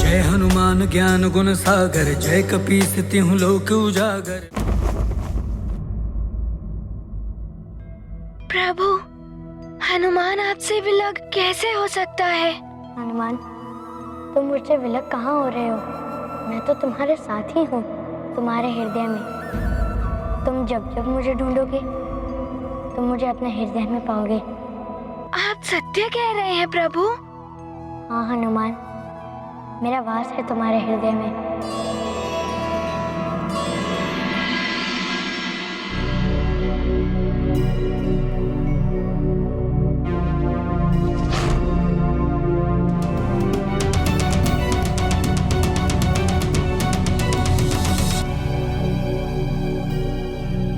जय हनुमान ज्ञान गुण सागर, जय कपीस तिहुँ लोक उजागर। प्रभु, हनुमान आपसे विलग कैसे हो सकता है? हनुमान, तुम मुझसे विलग कहाँ हो रहे हो? मैं तो तुम्हारे साथ ही हूँ, तुम्हारे हृदय में। तुम जब जब मुझे ढूंढोगे, तुम मुझे अपने हृदय में पाओगे। आप सत्य कह रहे हैं प्रभु? हाँ हनुमान, मेरा वास है तुम्हारे हृदय में।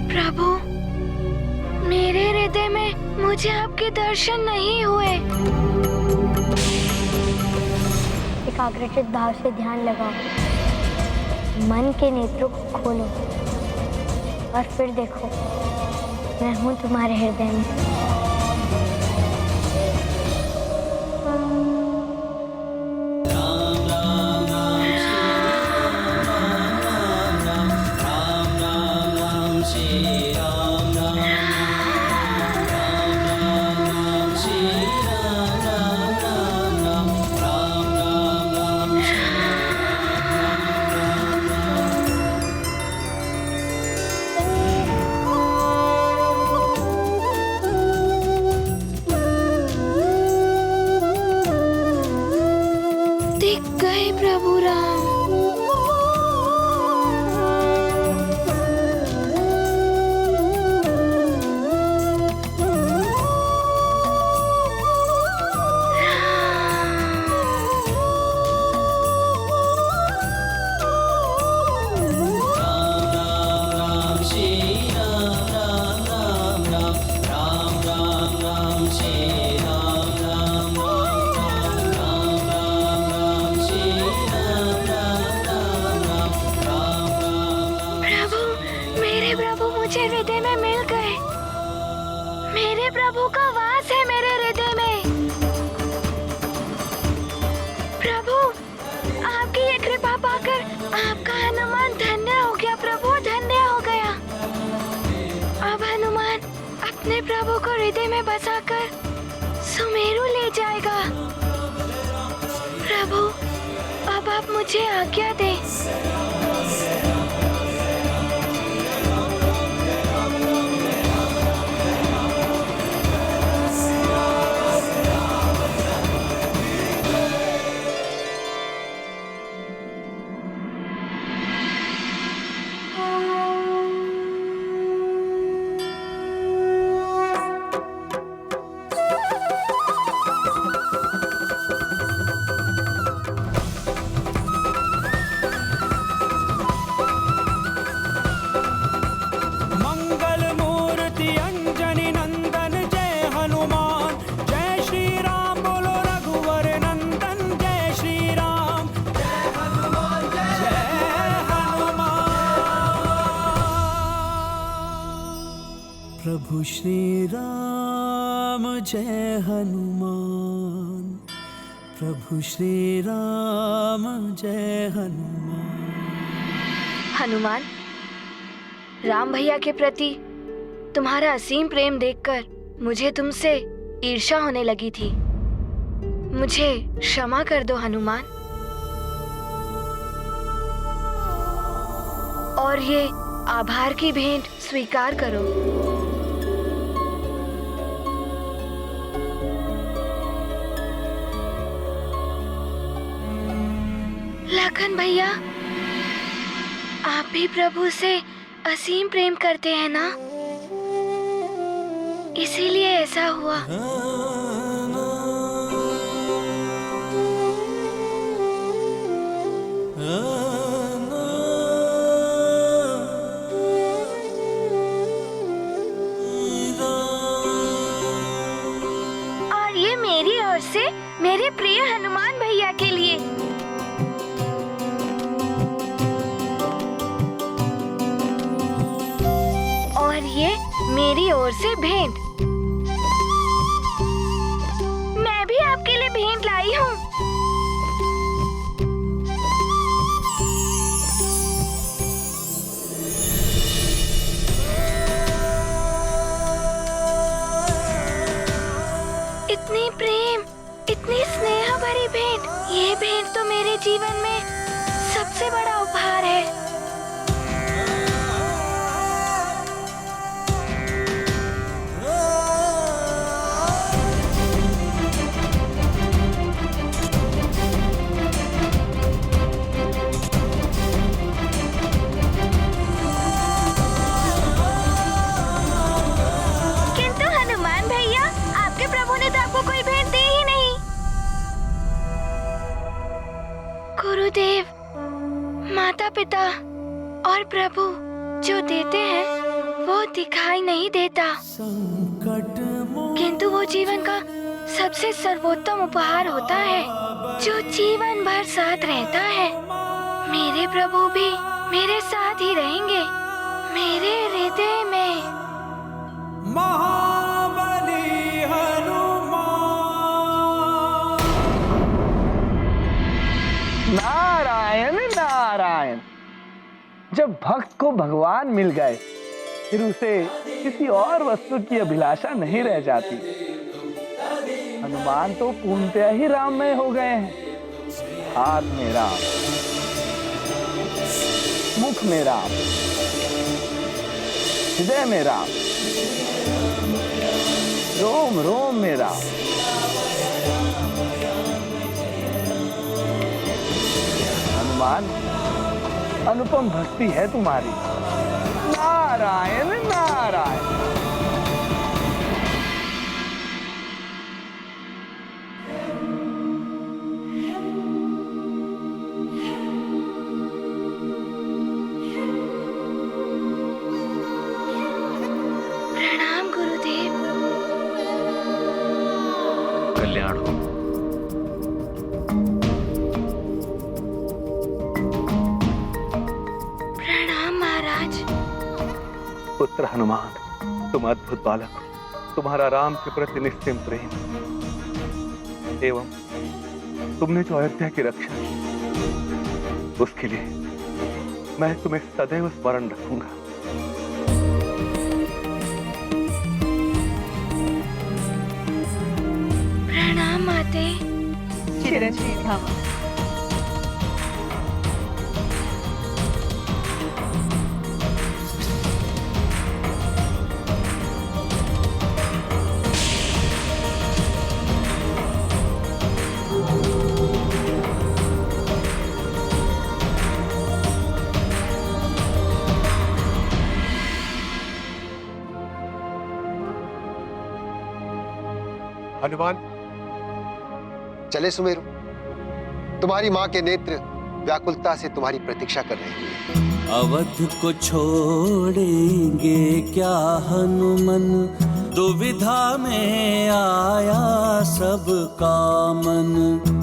प्रभु, मेरे हृदय में मुझे आपके दर्शन नहीं हुए। एकाग्रचित भाव से ध्यान लगाओ, मन के नेत्रों को खोलो और फिर देखो, मैं हूँ तुम्हारे हृदय में। दिख गए प्रभु राम। मुझे हृदय में मिल गए। मेरे प्रभु का वास है मेरे हृदय में। प्रभु, आपकी ये कृपा पाकर आपका हनुमान धन्य हो गया। प्रभु, धन्य हो गया। अब हनुमान अपने प्रभु को हृदय में बसाकर सुमेरु ले जाएगा। प्रभु, अब आप मुझे आज्ञा दें। प्रभु श्री राम जय हनुमान, प्रभु श्री राम जय हनुमान। हनुमान, राम भैया के प्रति तुम्हारा असीम प्रेम देखकर मुझे तुमसे ईर्ष्या होने लगी थी। मुझे क्षमा कर दो हनुमान, और ये आभार की भेंट स्वीकार करो। लखन भैया, आप भी प्रभु से असीम प्रेम करते हैं ना? इसीलिए ऐसा हुआ। और ये मेरी ओर से मेरे प्रिय हनुमान भैया के लिए। और ये मेरी ओर से भेंट। मैं भी आपके लिए भेंट लाई हूँ। गुरुदेव तो मेरे जीवन में सबसे बड़ा उपहार है। किंतु हनुमान भैया, आपके प्रभु ने तो आपको कोई भेंट दी ही नहीं। गुरुदेव, माता पिता और प्रभु जो देते हैं वो दिखाई नहीं देता, किंतु वो जीवन का सबसे सर्वोत्तम उपहार होता है जो जीवन भर साथ रहता है। मेरे प्रभु भी मेरे साथ ही रहेंगे, मेरे हृदय में। महाबली हनुमान। नारायण नारायण। जब भक्त को भगवान मिल गए फिर उसे किसी और वस्तु की अभिलाषा नहीं रह जाती। हनुमान तो पूर्णतया ही राममय हो गए हैं। हाथ में राम, मुख में राम, हृदय में राम, रोम रोम में राम। हनुमान, अनुपम भक्ति है तुम्हारी। नारायण नारायण। प्रणाम गुरुदेव। कल्याण हो। प्रणाम महाराज। पुत्र हनुमान, तुम अद्भुत बालक हो। तुम्हारा राम के प्रति निश्चिम प्रेम एवं तुमने जो अयोध्या की रक्षा की, उसके लिए मैं तुम्हें सदैव स्मरण रखूंगा। प्रणाम माते। चिरंजीवी भव। हनुमान, चले सुमेरु। तुम्हारी माँ के नेत्र व्याकुलता से तुम्हारी प्रतीक्षा कर रहे हैं। अवध को छोड़ेंगे क्या हनुमन, दुविधा में आया सब कामन।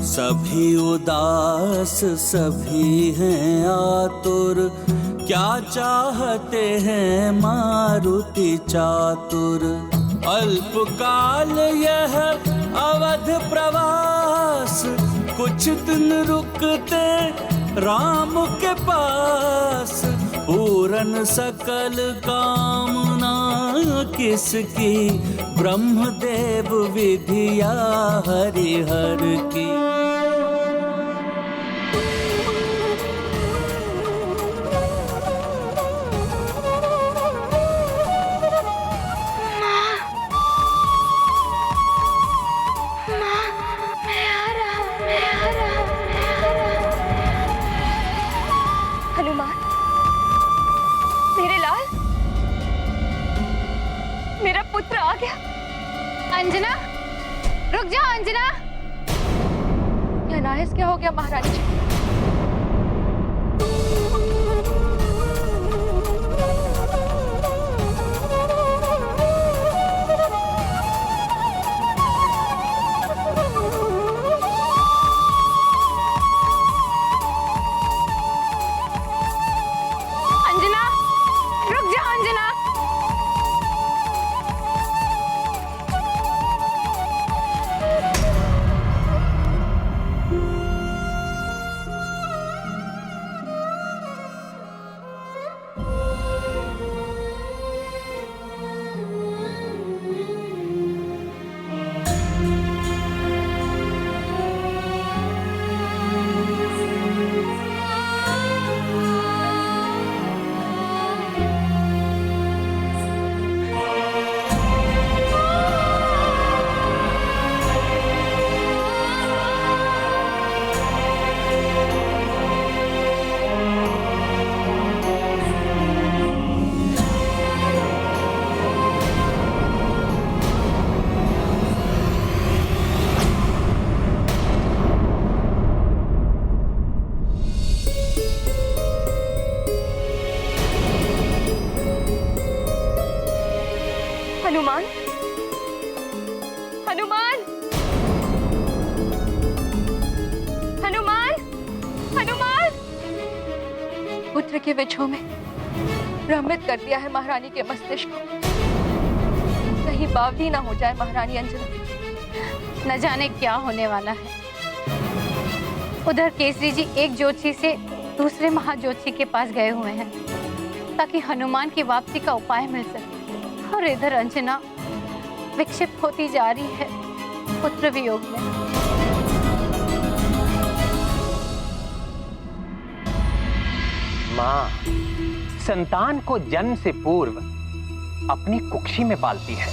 सभी उदास सभी हैं आतुर, क्या चाहते हैं मारुति चातुर। अल्पकाल यह अवध प्रवास, कुछ दिन रुकते राम के पास। पूरन सकल कामना किसकी, ब्रह्मदेव विधिया हरिहर की। हनुमान, मेरे लाल, मेरा पुत्र आ गया। अंजना, रुक जाओ अंजना। यह नायस क्या हो गया महारानी जी? हनुमान, हनुमान, हनुमान, हनुमान! पुत्र के विछोह में भ्रमित कर दिया है महारानी के मस्तिष्क को। कहीं बावली ना हो जाए महारानी अंजना। न जाने क्या होने वाला है। उधर केसरी जी एक ज्योतिषी से दूसरे महाज्योतिषी के पास गए हुए हैं ताकि हनुमान की वापसी का उपाय मिल सके, और इधर अंजना विक्षिप्त होती जा रही है पुत्र वियोग में। माँ संतान को जन्म से पूर्व अपनी कुक्षी में पालती है।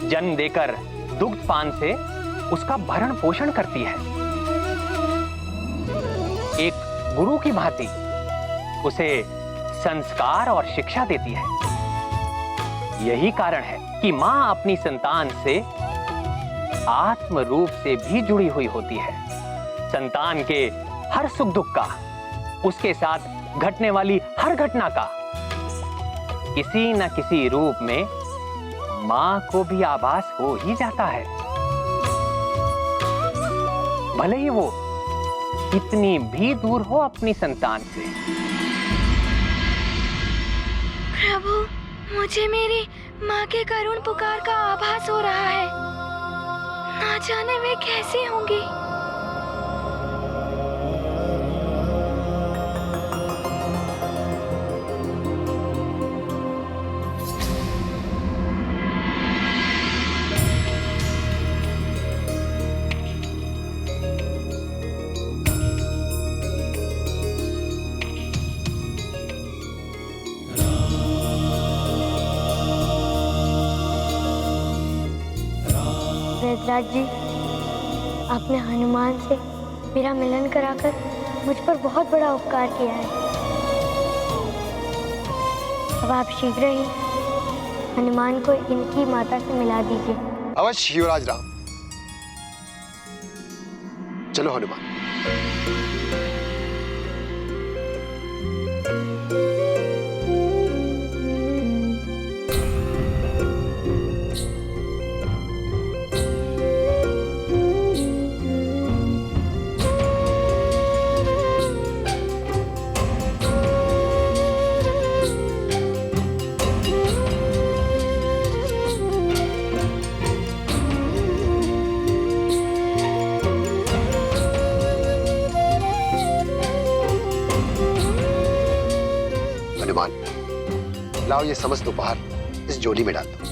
जन्म देकर दुग्धपान से उसका भरण पोषण करती है। एक गुरु की भांति उसे संस्कार और शिक्षा देती है। यही कारण है कि मां अपनी संतान से आत्म रूप से भी जुड़ी हुई होती है। संतान के हर सुख दुख का, उसके साथ घटने वाली हर घटना का किसी न किसी रूप में मां को भी आभास हो ही जाता है, भले ही वो कितनी भी दूर हो अपनी संतान से। प्रभु, मुझे मेरी माँ के करुण पुकार का आभास हो रहा है। ना जाने वे कैसी होंगी। वैदराज जी, आपने हनुमान से मेरा मिलन कराकर मुझ पर बहुत बड़ा उपकार किया है। अब आप शीघ्र ही हनुमान को इनकी माता से मिला दीजिए। अवश्य युवराज राम। चलो हनुमान। लाओ ये समस्त उपहार इस झोली में डाल दो।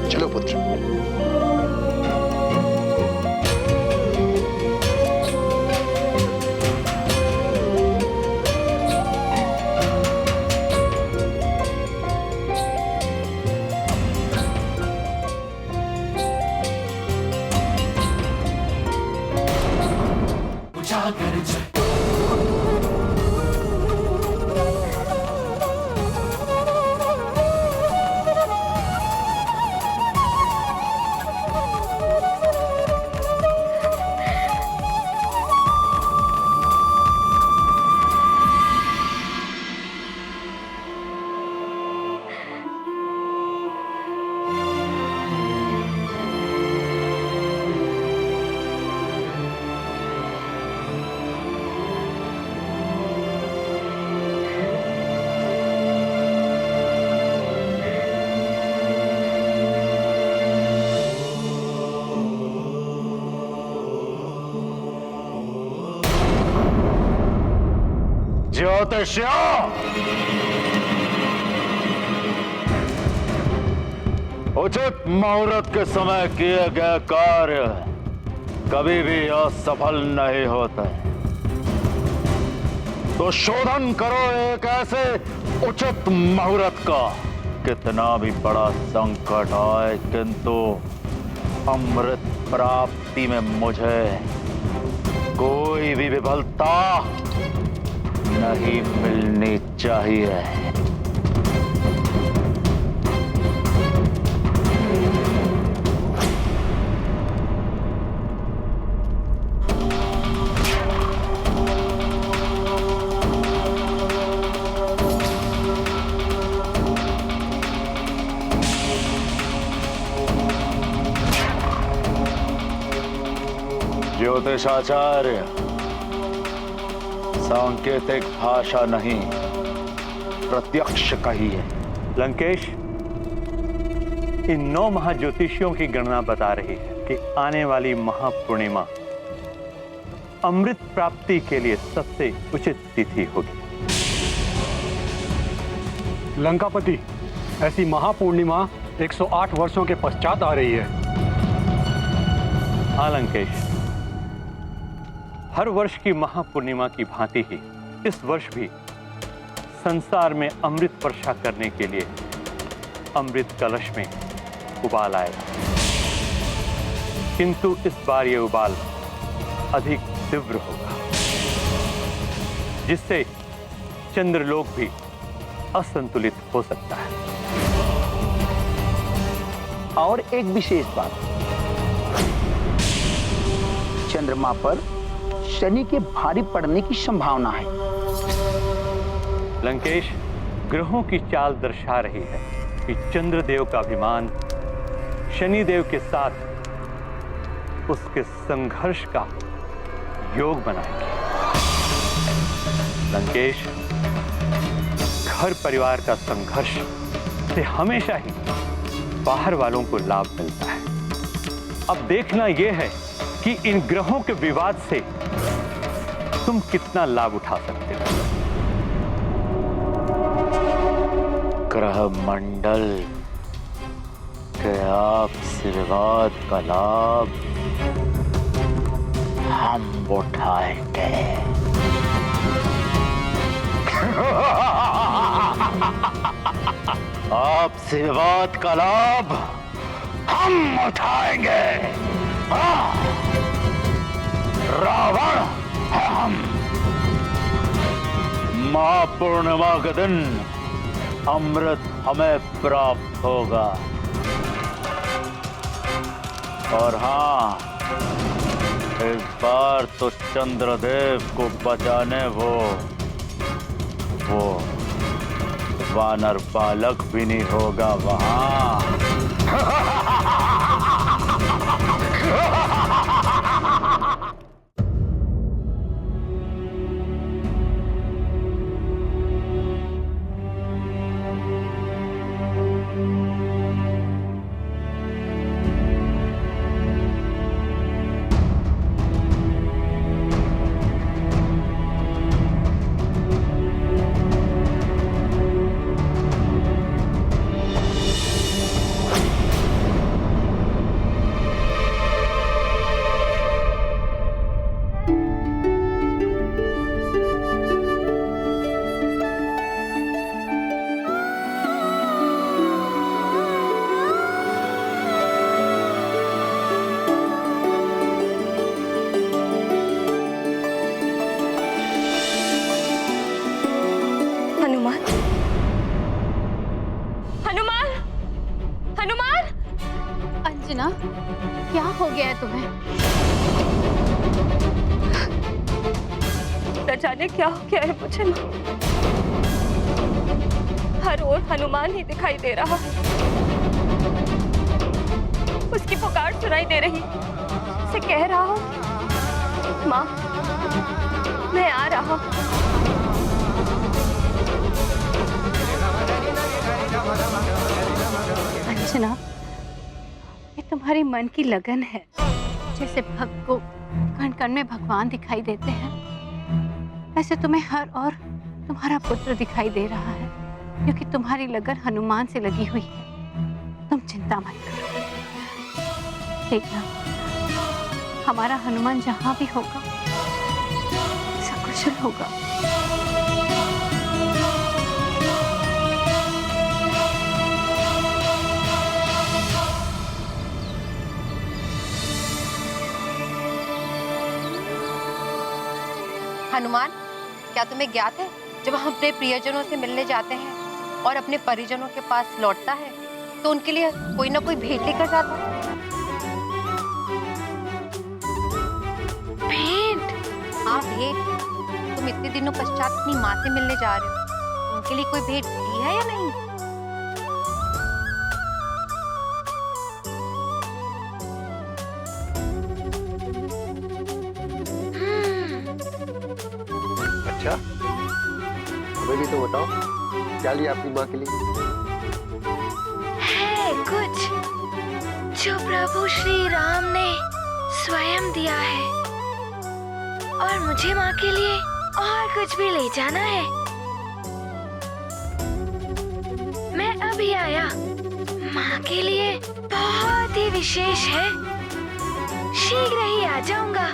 चलो पुत्र। ज्योतिष्य, उचित मुहूर्त के समय किए गए कार्य कभी भी असफल नहीं होते। तो शोधन करो एक ऐसे उचित मुहूर्त का कितना भी बड़ा संकट आए, किंतु अमृत प्राप्ति में मुझे कोई भी विफलता नहीं मिलनी चाहिए। ज्योतिषाचार्य, सांकेतिक भाषा नहीं, प्रत्यक्ष कहिए। लंकेश, इन 9 महाज्योतिषियों की गणना बता रही है कि आने वाली महापूर्णिमा अमृत प्राप्ति के लिए सबसे उचित तिथि होगी। लंकापति, ऐसी महापूर्णिमा 108 वर्षों के पश्चात आ रही है। हाँ लंकेश, हर वर्ष की महापूर्णिमा की भांति ही इस वर्ष भी संसार में अमृत वर्षा करने के लिए अमृत कलश में उबाल आएगा, किंतु इस बार ये उबाल अधिक तीव्र होगा, जिससे चंद्रलोक भी असंतुलित हो सकता है। और एक विशेष बात, चंद्रमा पर शनि के भारी पड़ने की संभावना है। लंकेश, ग्रहों की चाल दर्शा रही है कि चंद्रदेव का अभिमान शनिदेव के साथ उसके संघर्ष का योग बनाएंगे। लंकेश, घर परिवार का संघर्ष से हमेशा ही बाहर वालों को लाभ मिलता है। अब देखना यह है कि इन ग्रहों के विवाद से तुम कितना लाभ उठा सकते हो। ग्रह मंडल के आपसी विवाद का लाभ हम उठाएंगे। आपसी विवाद का लाभ हम उठाएंगे। रावण है हम। महापूर्णिमा के दिन अमृत हमें प्राप्त होगा। और हाँ, इस बार तो चंद्रदेव को बचाने वो वानर बालक भी नहीं होगा वहां। अंजना, क्या हो गया है तुम्हें? न जाने क्या हो गया है मुझे। हर ओर हनुमान ही दिखाई दे रहा है। उसकी पुकार सुनाई दे रही। उसे कह रहा हूँ, माँ मैं आ रहा हूँ। अंजना, ये तुम्हारी मन की लगन है। जैसे भक्त को कण कण में भगवान दिखाई देते हैं, ऐसे तुम्हें हर और तुम्हारा पुत्र दिखाई दे रहा है, क्योंकि तुम्हारी लगन हनुमान से लगी हुई है। तुम चिंता मत करो। देखना, हमारा हनुमान जहां भी होगा सकुशल होगा। हनुमान, क्या तुम्हें ज्ञात है जब हम अपने प्रियजनों से मिलने जाते हैं और अपने परिजनों के पास लौटता है तो उनके लिए कोई ना कोई भेंट लेकर जाता है? भेंट? हाँ भेंट। तुम इतने दिनों पश्चात अपनी माँ से मिलने जा रहे हो, उनके लिए कोई भेंट दी है या नहीं? अच्छा, हमें भी तो बताओ, क्या लिया अपनी माँ के लिए? है कुछ जो प्रभु श्री राम ने स्वयं दिया है, और मुझे माँ के लिए और कुछ भी ले जाना है। मैं अभी आया, माँ के लिए बहुत ही विशेष है, शीघ्र ही आ जाऊंगा।